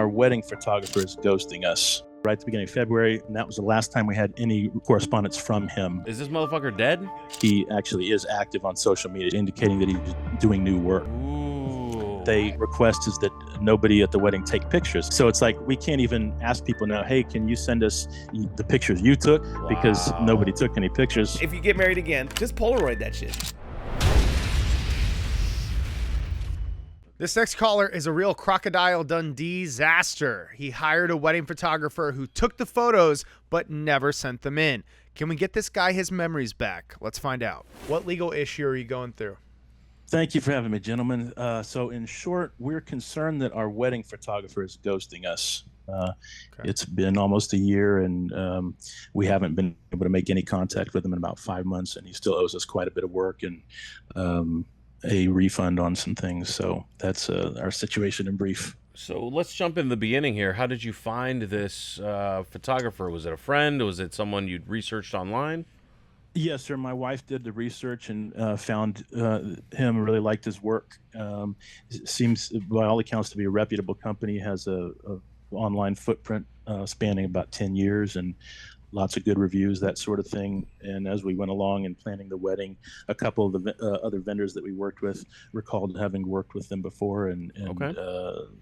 our wedding photographer is ghosting us right at the beginning of February, and that was the last time we had any correspondence from him. Is this motherfucker dead? He actually is active on social media, indicating that he's doing new work. Ooh. They request is that nobody at the wedding take pictures. So it's like we can't even ask people now, hey, can you send us the pictures you took? Because nobody took any pictures. If you get married again, just Polaroid that shit. This next caller is a real Crocodile Dundee disaster. He hired a wedding photographer who took the photos but never sent them in. Can we get this guy his memories back? Let's find out. What legal issue are you going through? Thank you for having me, gentlemen. So in short, we're concerned that our wedding photographer is ghosting us. It's been almost a year, and we haven't been able to make any contact with him in about 5 months, and he still owes us quite a bit of work and a refund on some things. So that's our situation in brief. So let's jump in the beginning here. How did you find this photographer? Was it a friend? Was it someone you'd researched online? Yes, sir. My wife did the research and found him, really liked his work. Seems, by all accounts, to be a reputable company, has a online footprint spanning about 10 years and lots of good reviews, that sort of thing. And as we went along in planning the wedding, a couple of the other vendors that we worked with recalled having worked with them before. And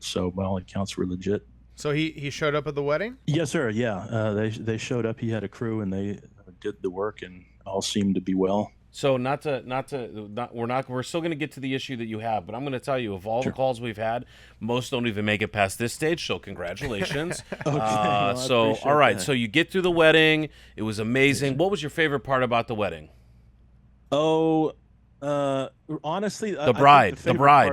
so by all accounts, we're legit. So he showed up at the wedding? Yes, sir. Yeah. They showed up. He had a crew and they did the work and all seemed to be well. So we're still going to get to the issue that you have, but I'm going to tell you, of all the calls we've had, most don't even make it past this stage. So congratulations. Well, so all right. So you get through the wedding. It was amazing. Yes. What was your favorite part about the wedding? Oh, honestly, the bride,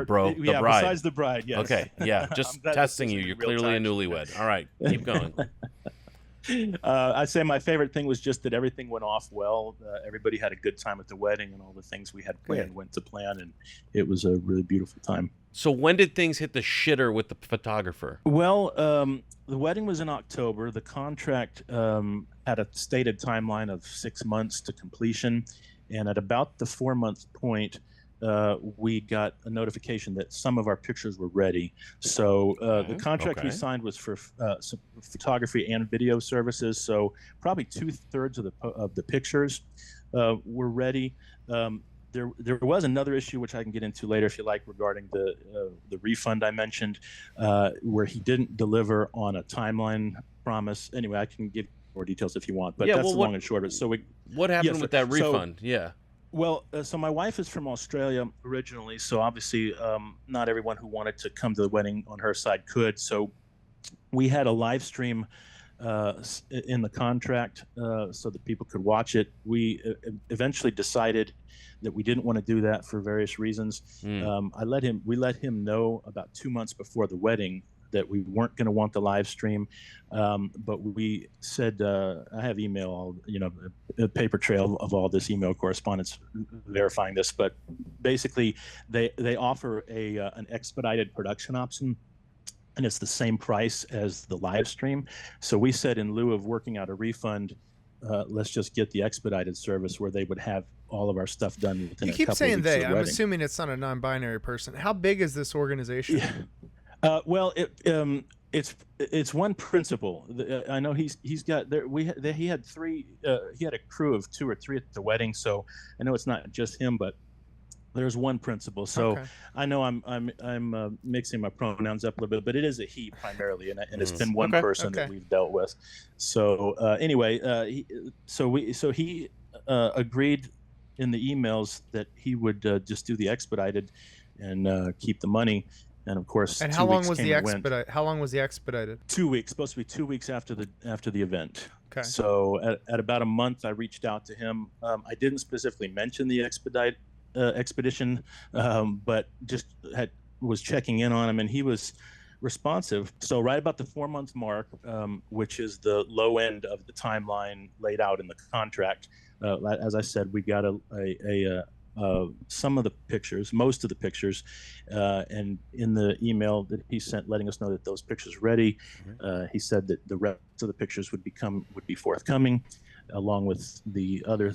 bro. Yeah, the bride. Besides the bride, yes. Okay, yeah, just testing you. You're clearly a newlywed. All right, keep going. I'd say my favorite thing was just that everything went off well. Everybody had a good time at the wedding, and all the things we had planned went to plan, and it was a really beautiful time. So when did things hit the shitter with the photographer? Well, the wedding was in October. The contract had a stated timeline of 6 months to completion, and at about the 4-month point, we got a notification that some of our pictures were ready. So the contract we signed was for photography and video services. So probably 2/3 of the pictures were ready. There was another issue which I can get into later if you like, regarding the refund I mentioned, where he didn't deliver on a timeline promise. Anyway, I can give more details if you want, but that's the long and short of it. So what happened with that refund? Well, so my wife is from Australia originally, so obviously not everyone who wanted to come to the wedding on her side could. So we had a live stream in the contract so that people could watch it. We eventually decided that we didn't want to do that for various reasons. We let him know about 2 months before the wedding that we weren't going to want the live stream, but we said, I have email, a paper trail of all this email correspondence verifying this, but basically they offer an expedited production option, and it's the same price as the live stream. So we said, in lieu of working out a refund, let's just get the expedited service where they would have all of our stuff done within a couple of weeks. You keep saying they. I'm wedding. Assuming it's not a non-binary person. How big is this organization? Yeah. Well, it's one principal. I know he had a crew of 2 or 3 at the wedding, so I know it's not just him, but there's one principal. So I know I'm mixing my pronouns up a little bit, but it is a he primarily, and it's been one person that we've dealt with. So anyway, he agreed in the emails that he would just do the expedited and keep the money. And of course, and how long was the expedite? How long was the expedited? 2 weeks. Supposed to be 2 weeks after the event. Okay. So at about a month, I reached out to him. I didn't specifically mention the expedition, but just was checking in on him, and he was responsive. So right about the 4-month mark, which is the low end of the timeline laid out in the contract, as I said, we got some of the pictures, most of the pictures, and in the email that he sent letting us know that those pictures were ready, he said that the rest of the pictures would be forthcoming. along with the other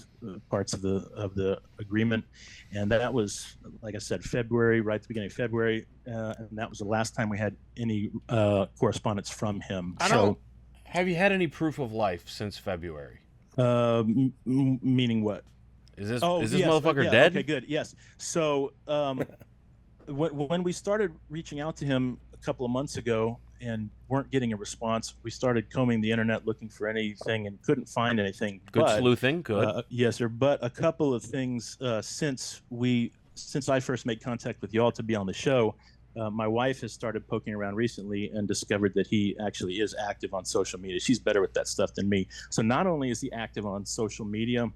parts of the agreement. And that was, like I said, February, right at the beginning of February, and that was the last time we had any correspondence from him. Have you had any proof of life since February? Meaning what? Is this yes, motherfucker yeah, dead? Okay, good. Yes. So when we started reaching out to him a couple of months ago and weren't getting a response, we started combing the internet looking for anything and couldn't find anything. Good sleuthing. Good. Yes, sir. But a couple of things since I first made contact with y'all to be on the show. My wife has started poking around recently and discovered that he actually is active on social media. She's better with that stuff than me. So not only is he active on social media,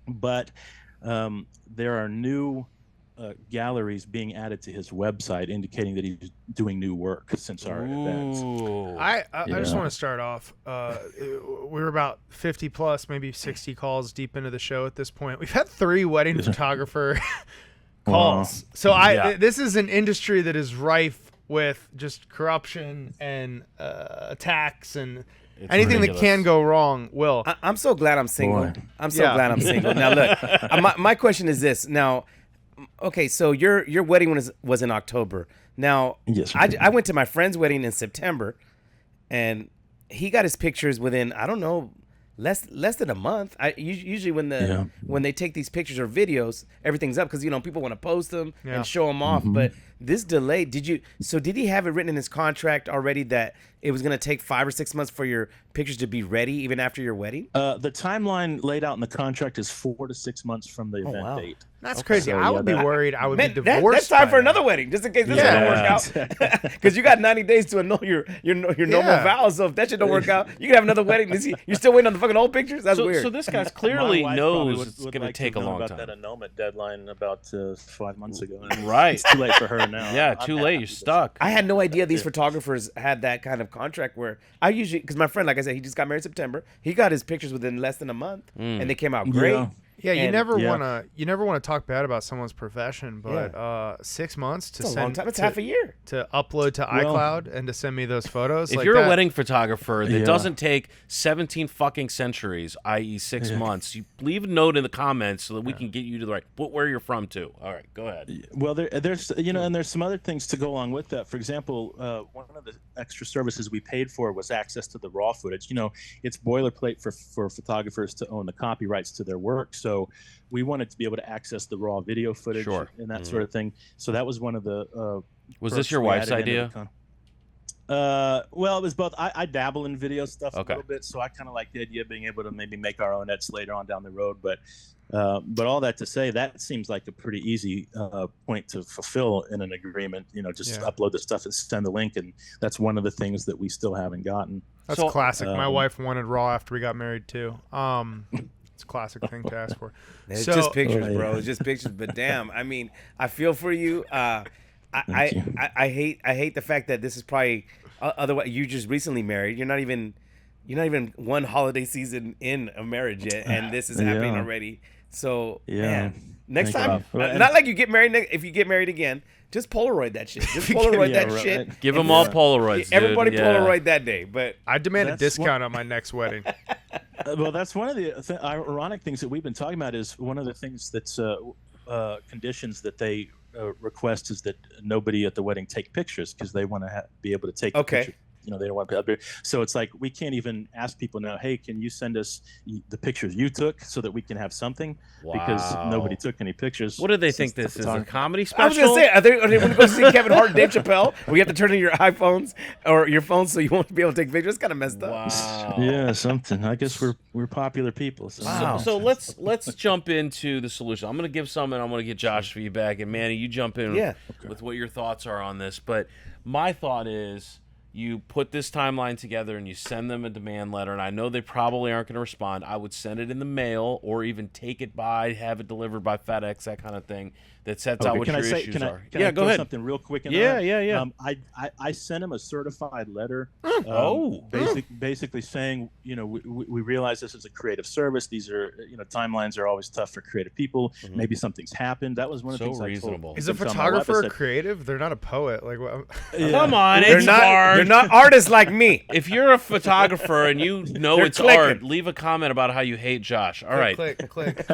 but there are new galleries being added to his website indicating that he's doing new work since our events. I just want to start off. We're about 50 plus, maybe 60 calls deep into the show at this point. We've had 3 wedding photographer calls. So this is an industry that is rife with just corruption and attacks and anything ridiculous that can go wrong. Will, I'm so glad I'm single. I'm so glad I'm single. Now look, my question is this. Now, okay, so your wedding was in October. Now, yes, I went to my friend's wedding in September, and he got his pictures within, I don't know, less than a month. Usually when they take these pictures or videos, everything's up because people want to post them and show them off. But this delay, did he have it written in his contract already that it was going to take 5 or 6 months for your pictures to be ready even after your wedding? The timeline laid out in the contract is 4 to 6 months from the event date. That's crazy. So, I would be worried I would be divorced. That's time for another wedding, just in case this doesn't work out. Because you got 90 days to annul your normal vows. So if that shit don't work out, you can have another wedding. You're still waiting on the fucking old pictures? That's weird. So this guy's clearly knows it's would going to like take a long about time. That annulment deadline about 5 months ago. Right. It's too late for her now. Yeah, too late. You're stuck. I had no idea these photographers had that kind of contract where I usually, because my friend, like I said, he just got married in September. He got his pictures within less than a month, and they came out great. Yeah, you never want to talk bad about someone's profession, but 6 months to It's a send long time. It's half a year to upload to iCloud and to send me those photos. If like you're that, a wedding photographer that doesn't take 17 fucking centuries, i.e. 6 months, you leave a note in the comments so that we can get you to put where you're from too. All right, go ahead. Well, there's and there's some other things to go along with that. For example, one of the extra services we paid for was access to the raw footage. It's boilerplate for photographers to own the copyrights to their work. So we wanted to be able to access the raw video footage and that sort of thing. So that was one of the. Was this your wife's idea? Well, it was both. I dabble in video stuff a little bit, so I kind of like the idea of being able to maybe make our own edits later on down the road. But all that to say, that seems like a pretty easy point to fulfill in an agreement. Just upload the stuff and send the link, and that's one of the things that we still haven't gotten. That's classic. My wife wanted raw after we got married too. It's a classic thing to ask for. It's just pictures, bro. It's just pictures. But damn, I mean, I feel for you. I hate the fact that this is probably otherwise you just recently married. You're not even one holiday season in a marriage yet, and this is happening already. So man, next time, not like you get married. If you get married again, just Polaroid that shit. Just Polaroid that shit. Give them all Polaroids. Everybody dude. Polaroid that day. But I demand a discount on my next wedding. Well, that's one of the ironic things that we've been talking about. Is one of the things that's conditions that they request is that nobody at the wedding take pictures because they want to be able to take pictures. They don't want to be. So it's like we can't even ask people now, hey, can you send us the pictures you took so that we can have something? Because nobody took any pictures. What do they think this is, a comedy special? I was going to say, are they going to go see Kevin Hart and Dave Chappelle where you have to turn in your iPhones or your phones so you won't be able to take pictures? It's kind of messed up. Wow. Yeah, something. I guess we're popular people. So. Wow. So let's jump into the solution. I'm going to give some and I'm going to get Josh feedback. And Manny, you jump in with what your thoughts are on this. But my thought is, you put this timeline together and you send them a demand letter, and I know they probably aren't going to respond. I would send it in the mail or even take it have it delivered by FedEx, that kind of thing, that sets out what your issues are. Can I go ahead. Something real quick. Yeah. I sent him a certified letter. Basically saying, we realize this is a creative service. These are, timelines are always tough for creative people. Mm-hmm. Maybe something's happened. That was one of the things reasonable. I told. Is a photographer creative? They're not a poet. Like, come on, it's hard. not artists like me. If you're a photographer and you know it's clicking. art, leave a comment about how you hate Josh. All right. Click.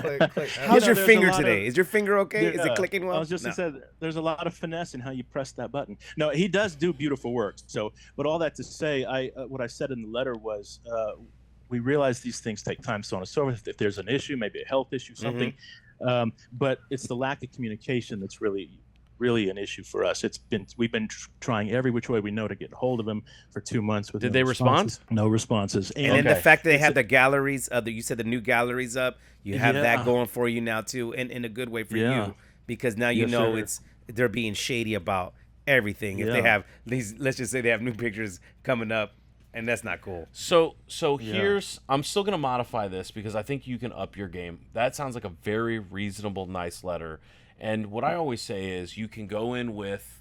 How's your finger today? Is your finger okay? Is it clicking well? I was just going to say, there's a lot of finesse in how you press that button. No, he does do beautiful work. So, but all that to say, what I said in the letter was, we realize these things take time, so on and so forth. If there's an issue, maybe a health issue, something, but it's the lack of communication that's really an issue for us. We've been trying every which way we know to get a hold of him for 2 months. Did they respond? No responses. And then the fact that they have the galleries, you said the new galleries up, you have that going for you now too, and in a good way for you, because now you know they're being shady about everything. If they have these, let's just say they have new pictures coming up, and that's not cool. So here's, I'm still gonna modify this because I think you can up your game. That sounds like a very reasonable, nice letter. And what I always say is you can go in with,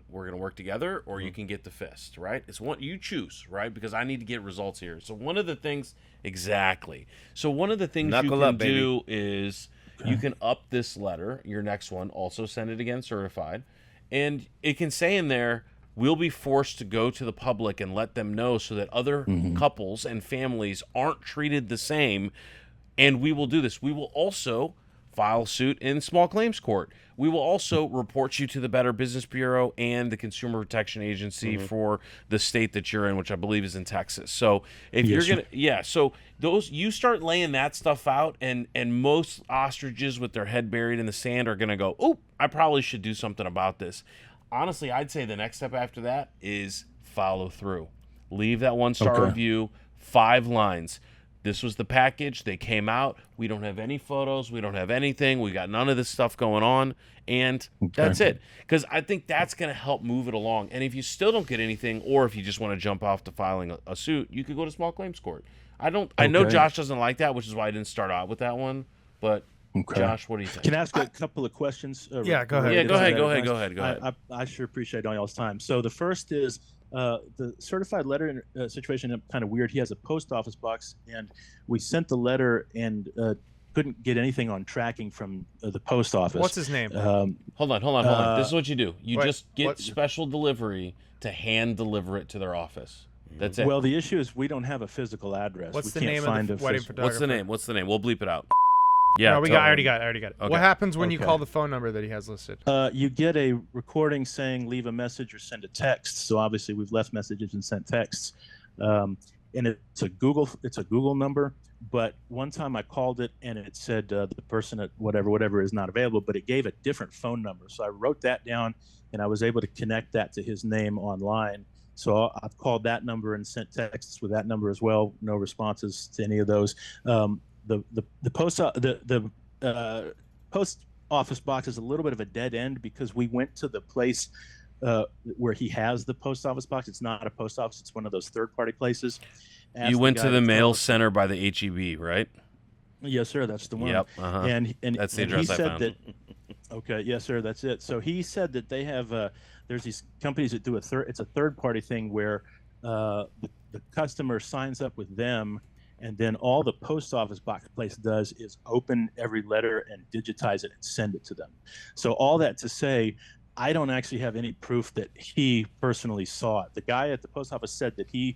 we're going to work together, or you can get the fist, right? It's what you choose, right? Because I need to get results here. So one of the things, exactly. So one of the things you can do is you can up this letter, your next one, also send it again certified. And it can say in there, we'll be forced to go to the public and let them know so that other couples and families aren't treated the same. And we will do this. We will also file suit in small claims court. We will also report you to the Better Business Bureau and the Consumer Protection Agency for the state that you're in, which I believe is in Texas. So if you're gonna, so those, you start laying that stuff out, and most ostriches with their head buried in the sand are gonna go, oh, I probably should do something about this. Honestly, I'd say the next step after that is follow through. Leave that 1-star review, 5 lines. This was the package. They came out. We don't have any photos. We don't have anything. We got none of this stuff going on. And that's it. Because I think that's going to help move it along. And if you still don't get anything, or if you just want to jump off to filing a suit, you could go to small claims court. I know Josh doesn't like that, which is why I didn't start out with that one. But Josh, what do you think? Can I ask a couple of questions? Go ahead. Go ahead. I sure appreciate all y'all's time. So the first is, the certified letter situation kind of weird. He has a post office box, and we sent the letter and couldn't get anything on tracking from the post office. What's his name? Hold on. This is what you do. You just get special delivery to hand deliver it to their office. That's it. Well, the issue is we don't have a physical address. What's the name of the wedding photographer? What's the name? We'll bleep it out. Yeah, no, I already got it. Okay. What happens when you call the phone number that he has listed? You get a recording saying leave a message or send a text. So obviously we've left messages and sent texts, and it's a Google number. But one time I called it and it said the person at whatever is not available, but it gave a different phone number. So I wrote that down, and I was able to connect that to his name online. So I've called that number and sent texts with that number as well. No responses to any of those. The post office box is a little bit of a dead end because we went to the place where he has the post office box. It's not a post office; it's one of those third-party places. You went to the mail center by the HEB, right? Yes, sir. That's the one. Yep. And that's the address he said I found. That, okay. Yes, sir. That's it. So he said that they have there's these companies that do it's a third-party thing where the customer signs up with them. And then all the post office box place does is open every letter and digitize it and send it to them. So all that to say, I don't actually have any proof that he personally saw it. The guy at the post office said that he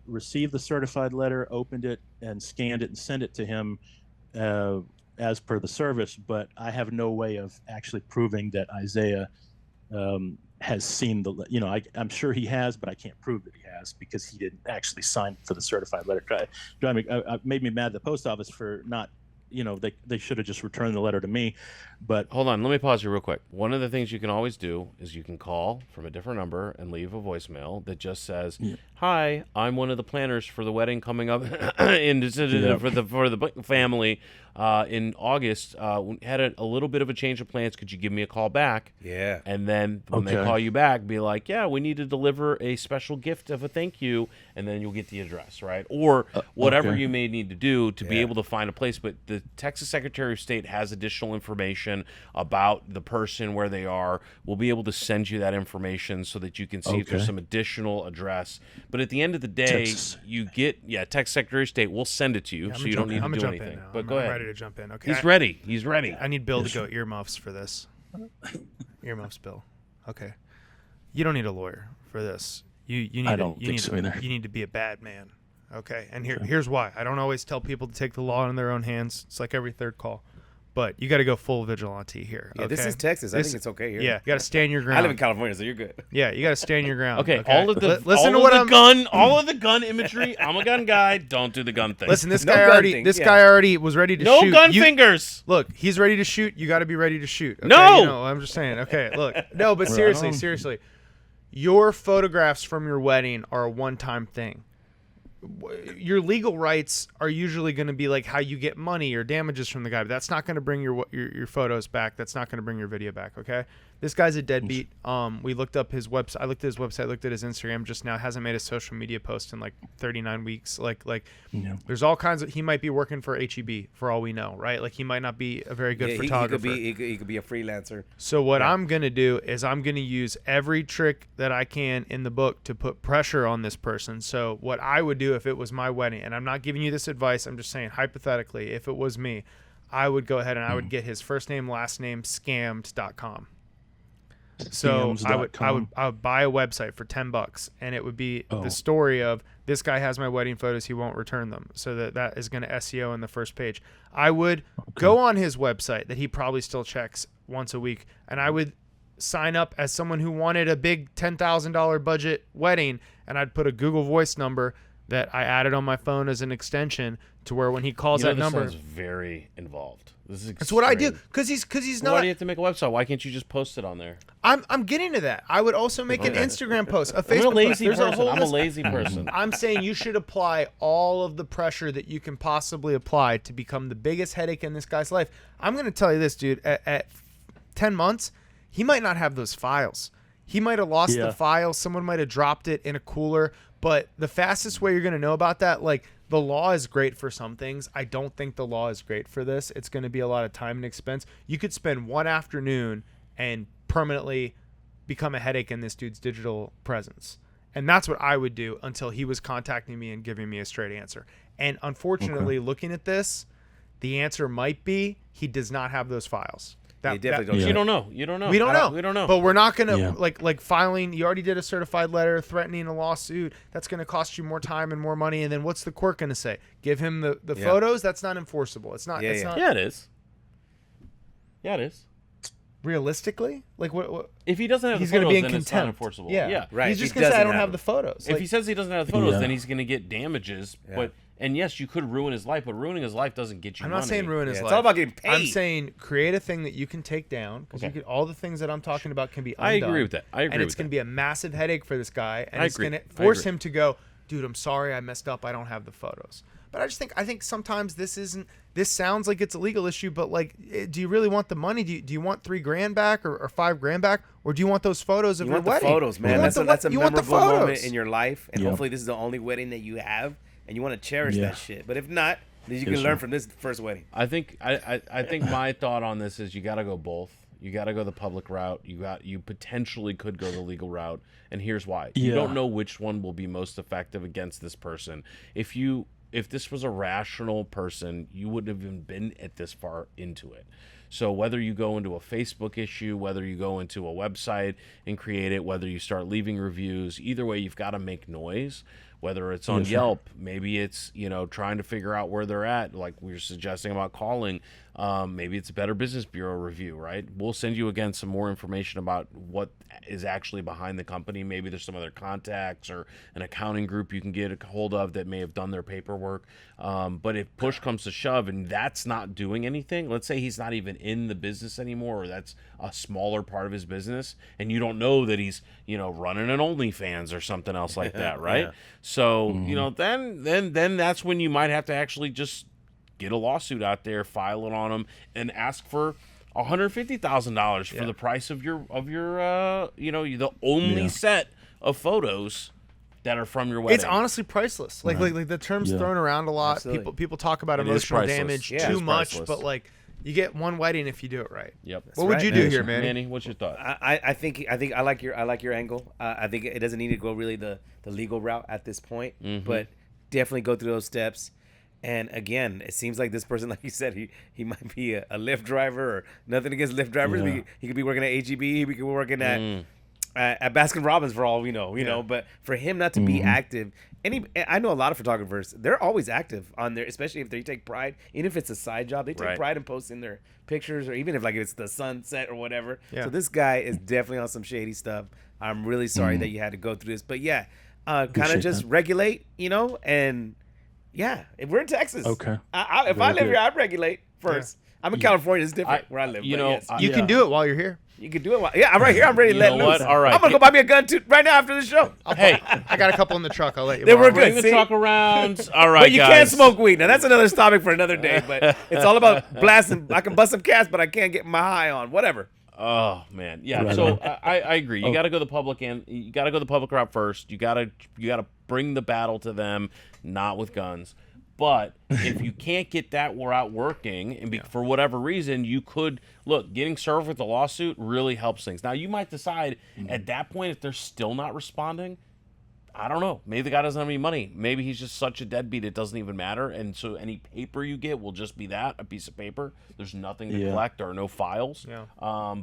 received the certified letter, opened it, and scanned it and sent it to him as per the service. But I have no way of actually proving that Isaiah has seen I'm sure he has, but I can't prove that he has because he didn't actually sign for the certified letter. Made me mad at the post office for not, they should have just returned the letter to me. But hold on, let me pause you real quick. One of the things you can always do is you can call from a different number and leave a voicemail that just says, "Hi, I'm one of the planners for the wedding coming up for the family in August. Had a little bit of a change of plans. Could you give me a call back?" Yeah. And then when they call you back, be like, "Yeah, we need to deliver a special gift of a thank you," and then you'll get the address, right? Or whatever you may need to do to be able to find a place. But the Texas Secretary of State has additional information about the person, where they are. We'll be able to send you that information so that you can see if there's some additional address. But at the end of the day, you get Texas Secretary of State. We'll send it to you, so you don't need to do anything. But go ahead. I'm ready to jump in. Okay. He's ready. I need Bill to go earmuffs for this. Earmuffs, Bill. Okay. You don't need a lawyer for this. You need I don't think so either. You need to be a bad man. Okay, and here's why. I don't always tell people to take the law in their own hands. It's like every third call. But you got to go full vigilante here. Yeah, okay? This is Texas. I think it's okay here. Yeah, you got to stand your ground. I live in California, so you're good. Yeah, you got to stand your ground. Okay, all of the all of the gun imagery. I'm a gun guy. Don't do the gun thing. Listen, this guy already was ready to shoot. No gun fingers. Look, he's ready to shoot. You got to be ready to shoot. Okay? No, I'm just saying. Okay, look, no, but seriously, your photographs from your wedding are a one-time thing. Your legal rights are usually going to be like how you get money or damages from the guy, but that's not going to bring your photos back. That's not going to bring your video back. Okay. This guy's a deadbeat. We looked up his website. I looked at his website, looked at his Instagram just now. Hasn't made a social media post in like 39 weeks. There's all kinds of, he might be working for HEB for all we know, right? Like he might not be a very good photographer. He could be a freelancer. So what I'm going to do is I'm going to use every trick that I can in the book to put pressure on this person. So what I would do if it was my wedding, and I'm not giving you this advice, I'm just saying hypothetically, if it was me, I would go ahead and I would get his first name, last name, scammed.com. So I would buy a website for $10 and it would be the story of this guy has my wedding photos, he won't return them. So that is going to SEO in the first page. I would go on his website that he probably still checks once a week, and I would sign up as someone who wanted a big $10,000 budget wedding, and I'd put a Google Voice number that I added on my phone as an extension to where when he calls that number, sounds very involved. This is that's what I do because he's not. Why do you have to make a website? Why can't you just post it on there? I'm getting to that. I would also make an Instagram post, a Facebook post. I'm a lazy person. I'm saying you should apply all of the pressure that you can possibly apply to become the biggest headache in this guy's life. I'm going to tell you this, dude. At 10 months, he might not have those files. He might have lost the files. Someone might have dropped it in a cooler. But the fastest way you're going to know about that, like, the law is great for some things. I don't think the law is great for this. It's going to be a lot of time and expense. You could spend one afternoon and permanently become a headache in this dude's digital presence. And that's what I would do until he was contacting me and giving me a straight answer. And unfortunately, looking at this, the answer might be he does not have those files. You don't know. We don't know. But we're not going to like filing. You already did a certified letter threatening a lawsuit. That's going to cost you more time and more money. And then what's the court going to say? Give him the photos? That's not enforceable. It's not. Yeah, it's not. Yeah, it is. Yeah, it is. Realistically, like what if he doesn't have the photos, then it's not enforceable. Yeah, right. He's just going to say I don't have the photos. If he says he doesn't have the photos, then he's going to get damages. But and yes, you could ruin his life, but ruining his life doesn't get you money. I'm not saying ruin his life. It's all about getting paid. I'm saying create a thing that you can take down because all the things that I'm talking about can be undone. I agree with that. And it's going to be a massive headache for this guy, and it's going to force him to go, dude, I'm sorry, I messed up. I don't have the photos. But I think sometimes this sounds like it's a legal issue, but like, do you really want the money? Do you want $3,000 back or $5,000 back, or do you want those photos of your wedding? You want the photos, man. That's a memorable moment in your life, and hopefully this is the only wedding that you have, and you want to cherish that shit. But if not, then you can learn from this first wedding. I think my thought on this is you got to go both. You got to go the public route. You potentially could go the legal route, and here's why. You don't know which one will be most effective against this person. If this was a rational person, you wouldn't have even been at this far into it. So whether you go into a Facebook issue, whether you go into a website and create it, whether you start leaving reviews, either way, you've got to make noise. Whether it's on Yelp, maybe it's, trying to figure out where they're at, like we were suggesting about calling. Maybe it's a Better Business Bureau review, right? We'll send you, again, some more information about what is actually behind the company. Maybe there's some other contacts or an accounting group you can get a hold of that may have done their paperwork. But if push comes to shove and that's not doing anything, let's say he's not even in the business anymore, or that's a smaller part of his business, and you don't know that he's, running an OnlyFans or something else like that, right? So, then that's when you might have to actually just get a lawsuit out there, file it on them, and ask for $150,000 for the price of your the only set of photos that are from your wedding. It's honestly priceless. Like the term's thrown around a lot. Absolutely. People talk about emotional damage too much, but like you get one wedding if you do it right. Yep. What would you do here, Manny? Manny, what's your thought? I think I like your angle. I think it doesn't need to go really the legal route at this point, but definitely go through those steps. And again, it seems like this person, like you said, he might be a Lyft driver, or nothing against Lyft drivers. He could be working at HEB. He could be working at at Baskin Robbins for all we know, you know. But for him not to be active, I know a lot of photographers. They're always active on there, especially if they take pride. Even if it's a side job, they take pride in posting their pictures, or even if like it's the sunset or whatever. Yeah. So this guy is definitely on some shady stuff. I'm really sorry that you had to go through this, but yeah, kind of just regulate, you know, and yeah, if we're in Texas, okay. If I live here, I'd regulate first. Yeah. I'm in California. It's different where I live. You know, yes. You can do it while you're here. You can do it. I'm right here. I'm ready to let loose. All right. I'm gonna go buy me a gun right now after the show. Hey, I got a couple in the truck. I'll let you. Then we're bring good. the truck around. All right, but you guys. can't smoke weed. Now that's another topic for another day. But it's all about blasting. I can bust some cats, but I can't get my high on. Whatever. Oh man, yeah. Right. So I agree. You got to go the public route first. You gotta bring the battle to them, not with guns. But if you can't get that route working, and for whatever reason, you could getting served with a lawsuit really helps things. Now you might decide at that point, if they're still not responding, I don't know. Maybe the guy doesn't have any money. Maybe he's just such a deadbeat it doesn't even matter. And so any paper you get will just be a piece of paper. There's nothing to collect or no files. Yeah.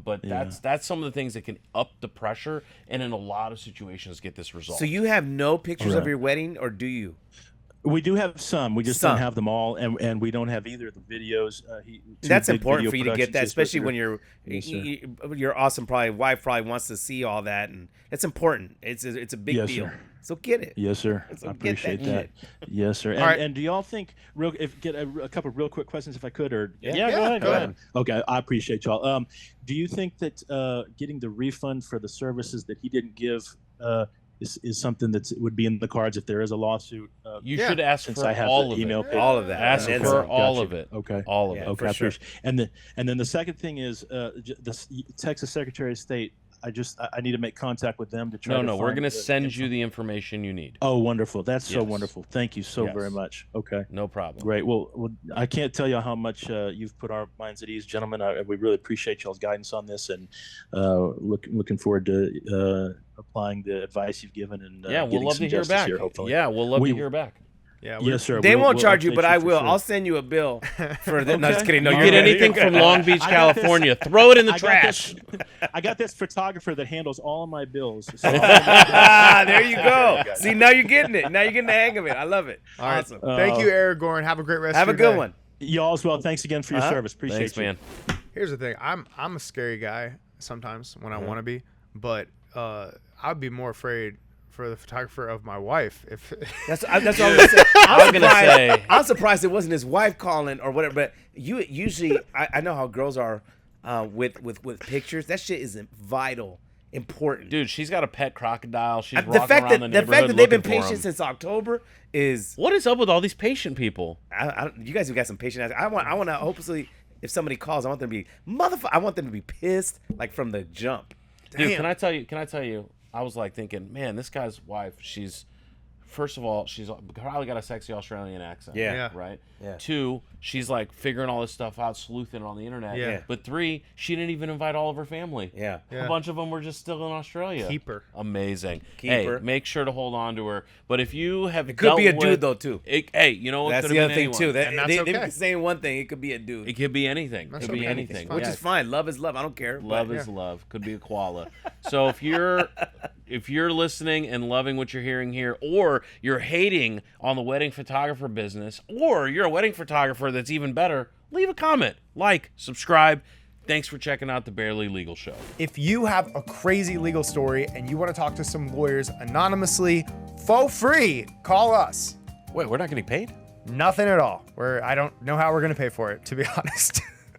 But that's some of the things that can up the pressure and in a lot of situations get this resolved. So you have no pictures of your wedding, or do you? We do have some. We just don't have them all, and we don't have either of the videos. That's important for you to get that, especially when your awesome wife wants to see all that, and it's important. It's a big deal. Sir. So get it. Yes, sir. So I appreciate that. Yes, sir. And do y'all think get a couple of real quick questions if I could, or go ahead. Okay, I appreciate y'all. Do you think that getting the refund for the services that he didn't give is something that would be in the cards if there is a lawsuit? You should ask since for I have all the of email it. All of that. Ask for all of it. Okay. All of it. Okay. Sure. And then the second thing is the Texas Secretary of State. I need to make contact with them to try. No, we're going to send you the information you need. Oh, wonderful! That's so wonderful. Thank you so very much. Okay. No problem. Great. Well, I can't tell you how much you've put our minds at ease, gentlemen. We really appreciate y'all's guidance on this, and looking forward to applying the advice you've given. And we'll love to hear back. Here, hopefully. Yeah, we'll love to hear back. Yeah, yes, sir. They won't charge you, but I will. Sure. I'll send you a bill for that. No, just kidding. No, you get anything from Long Beach, California, throw it in the trash. I got this photographer that handles all of my bills. So there you go. See, now you're getting it. Now you're getting the hang of it. I love it. Awesome. Thank you, Aragorn. Have a great rest. Have of your a good day. one. Y'all as well. Thanks again for your service. Appreciate you, man. Here's the thing. I'm a scary guy sometimes when I want to be, but I'd be more afraid for the photographer of my wife. If that's what I was gonna say. I'm surprised it wasn't his wife calling or whatever. But you usually, I know how girls are with pictures. That shit is vital, important. Dude, she's got a pet crocodile. She's the fact around that they've been patient since October is. What is up with all these patient people? You guys have got some patient. I want to hopefully, if somebody calls, I want them to be I want them to be pissed like from the jump. Dude, Damn. Can I tell you? I was like thinking, man, this guy's wife, first of all, she's probably got a sexy Australian accent. Yeah. Right? Yeah. 2, she's like figuring all this stuff out, sleuthing it on the internet. Yeah. But 3, she didn't even invite all of her family. Yeah. A bunch of them were just still in Australia. Keep her. Amazing. Keep her. Make sure to hold on to her. But if you have It could be a dude, though, too. You know what? That's the other thing, too. And that's okay. They're saying one thing. It could be a dude. It could be anything. That's it could be okay. anything. Which is fine. Love is love. I don't care. Love is love. Could be a koala. So if you're listening and loving what you're hearing here, or you're hating on the wedding photographer business, or you're a wedding photographer that's even better, leave a comment, subscribe. Thanks for checking out the Barely Legal Show. If you have a crazy legal story and you want to talk to some lawyers anonymously for free, call us. Wait, we're not getting paid? Nothing at all. I don't know how we're going to pay for it, to be honest.